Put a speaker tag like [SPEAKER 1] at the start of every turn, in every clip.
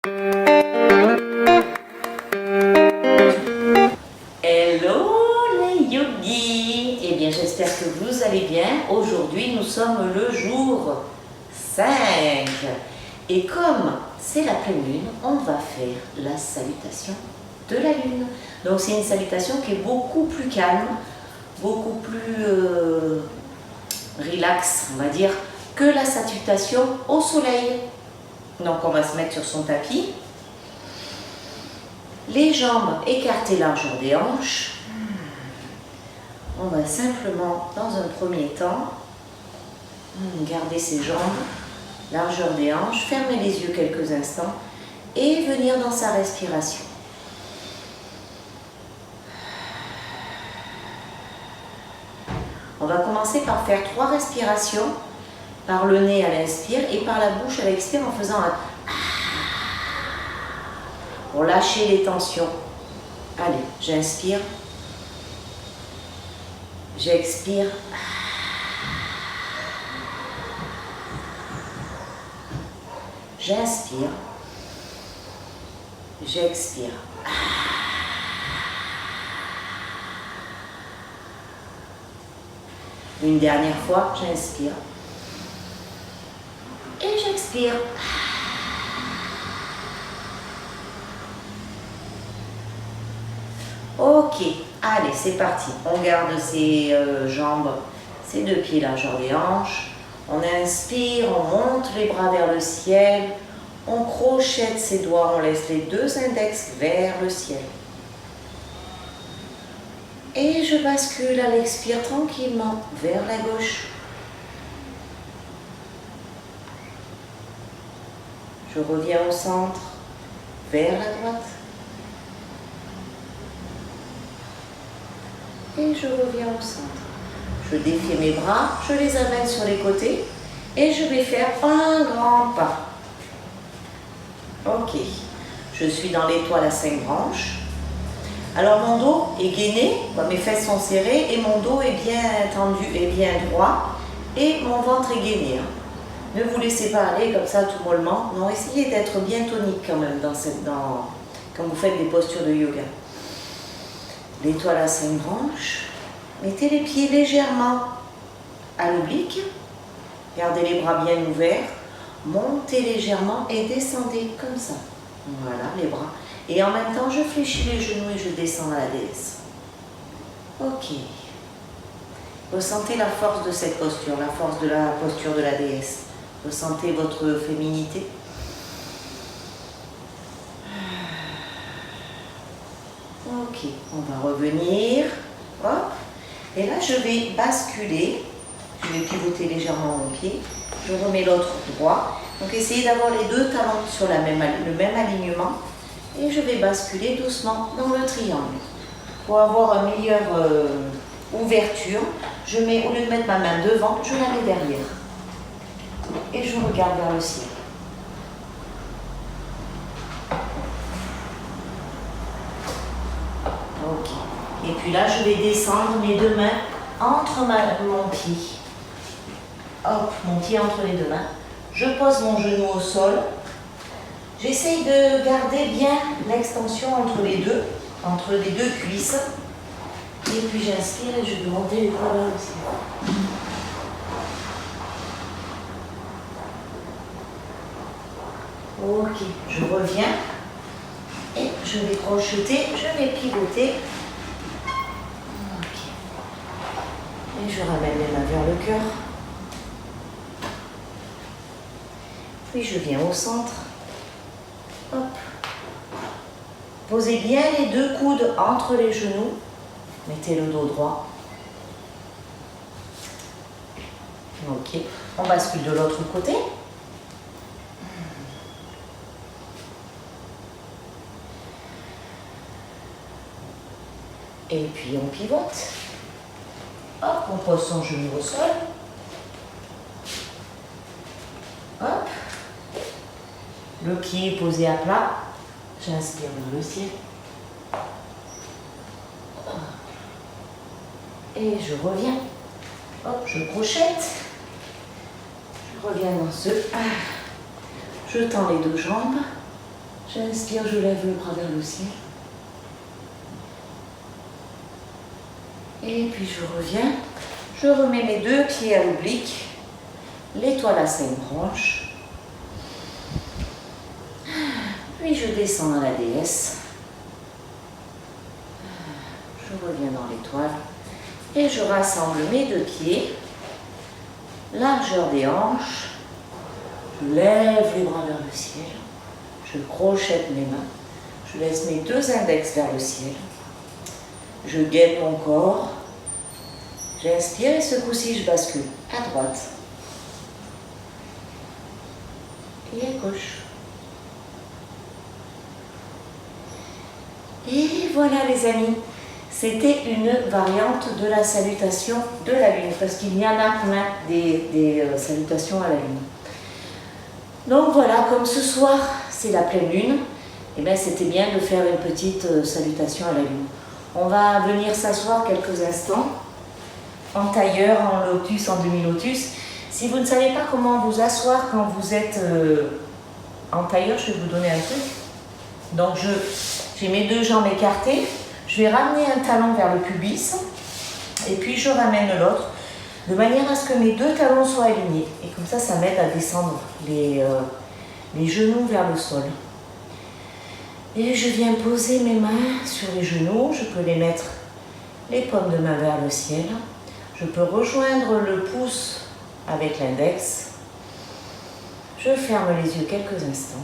[SPEAKER 1] Hello les yogis. Eh bien j'espère que vous allez bien. Aujourd'hui nous sommes le jour 5. Et comme c'est la pleine lune, on va faire la salutation de la lune. Donc c'est une salutation qui est beaucoup plus calme, beaucoup plus relax, on va dire, que la salutation au soleil. Donc on va se mettre sur son tapis. Les jambes écartées largeur des hanches. On va simplement, dans un premier temps, garder ses jambes, largeur des hanches, fermer les yeux quelques instants et venir dans sa respiration. On va commencer par faire 3 respirations, par le nez à l'inspire et par la bouche à l'expire en faisant un pour lâcher les tensions. Allez, j'inspire, j'expire, j'inspire, j'expire. Une dernière fois, j'inspire et j'expire. Ok, allez, c'est parti. On garde ses jambes, ses 2 pieds largeur des hanches. On inspire, on monte les bras vers le ciel. On crochette ses doigts, on laisse les 2 index vers le ciel. Et je bascule à l'expire tranquillement vers la gauche. Je reviens au centre, vers la droite. Et je reviens au centre. Je défie mes bras, je les amène sur les côtés et je vais faire un grand pas. Ok, je suis dans l'étoile à 5 branches. Alors mon dos est gainé, mes fesses sont serrées et mon dos est bien tendu et bien droit et mon ventre est gainé. Ne vous laissez pas aller comme ça tout mollement. Non, essayez d'être bien tonique quand même quand vous faites des postures de yoga. L'étoile à 5 branches. Mettez les pieds légèrement à l'oblique. Gardez les bras bien ouverts. Montez légèrement et descendez comme ça. Voilà, les bras. Et en même temps, je fléchis les genoux et je descends à la déesse. Ok. Ressentez la force de cette posture, la force de la posture de la déesse. Ressentez votre féminité. Ok, on va revenir. Hop. Et là, je vais basculer. Je vais pivoter légèrement mon pied. Je remets l'autre droit. Donc, essayez d'avoir les 2 talons sur le même alignement. Et je vais basculer doucement dans le triangle. Pour avoir une meilleure ouverture, je mets, au lieu de mettre ma main devant, je la mets derrière. Et je regarde vers le ciel. Ok. Et puis là, je vais descendre mes 2 mains entre mon pied. Hop, mon pied entre les 2 mains. Je pose mon genou au sol. J'essaye de garder bien l'extension entre les 2 cuisses. Et puis j'inspire et je vais monter les bras vers le ciel. Ok, je reviens. Et je vais crocheter, je vais pivoter. Ok. Et je ramène les mains vers le cœur. Puis je viens au centre. Hop. Posez bien les 2 coudes entre les genoux. Mettez le dos droit. Ok. On bascule de l'autre côté. Et puis on pivote. Hop, on pose son genou au sol. Hop. Le pied est posé à plat. J'inspire vers le ciel. Et je reviens. Hop, je crochette. Je reviens dans ce. Je tends les 2 jambes. J'inspire, je lève le bras vers le ciel. Et puis je reviens. Je remets mes 2 pieds à l'oblique. L'étoile à 5 branches. Puis je descends dans la déesse. Je reviens dans l'étoile. Et je rassemble mes 2 pieds. Largeur des hanches. Je lève les bras vers le ciel. Je crochette mes mains. Je laisse mes 2 index vers le ciel. Je gaine mon corps. J'inspire et ce coup-ci, je bascule à droite et à gauche. Et voilà les amis, c'était une variante de la salutation de la Lune, parce qu'il y en a plein des salutations à la Lune. Donc voilà, comme ce soir c'est la pleine Lune, et bien c'était bien de faire une petite salutation à la Lune. On va venir s'asseoir quelques instants, en tailleur, en lotus, en demi-lotus. Si vous ne savez pas comment vous asseoir quand vous êtes en tailleur, je vais vous donner un truc. Donc j'ai mes 2 jambes écartées, je vais ramener un talon vers le pubis, et puis je ramène l'autre, de manière à ce que mes 2 talons soient alignés. Et comme ça m'aide à descendre les genoux vers le sol. Et je viens poser mes mains sur les genoux, je peux les mettre les paumes de main vers le ciel. Je peux rejoindre le pouce avec l'index. Je ferme les yeux quelques instants.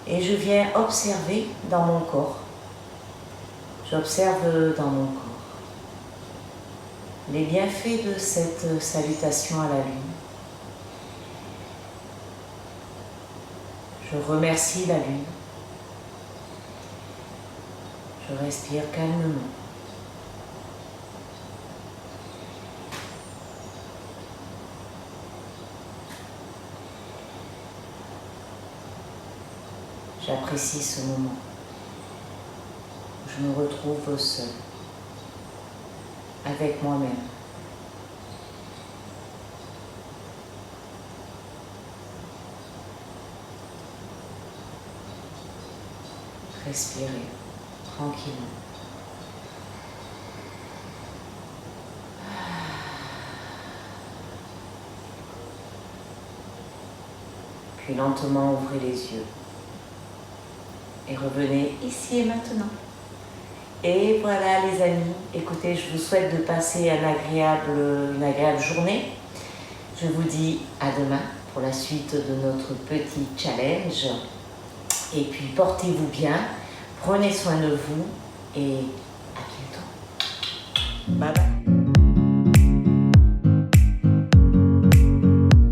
[SPEAKER 1] Et je viens observer dans mon corps. J'observe dans mon corps les bienfaits de cette salutation à la Lune. Je remercie la Lune. Je respire calmement. J'apprécie ce moment. Je me retrouve seule, avec moi-même. Respirez tranquillement. Puis lentement ouvrez les yeux. Et revenez ici et maintenant. Et voilà les amis, écoutez, je vous souhaite de passer une agréable journée. Je vous dis à demain pour la suite de notre petit challenge. Et puis portez-vous bien, prenez soin de vous et à bientôt. Bye bye.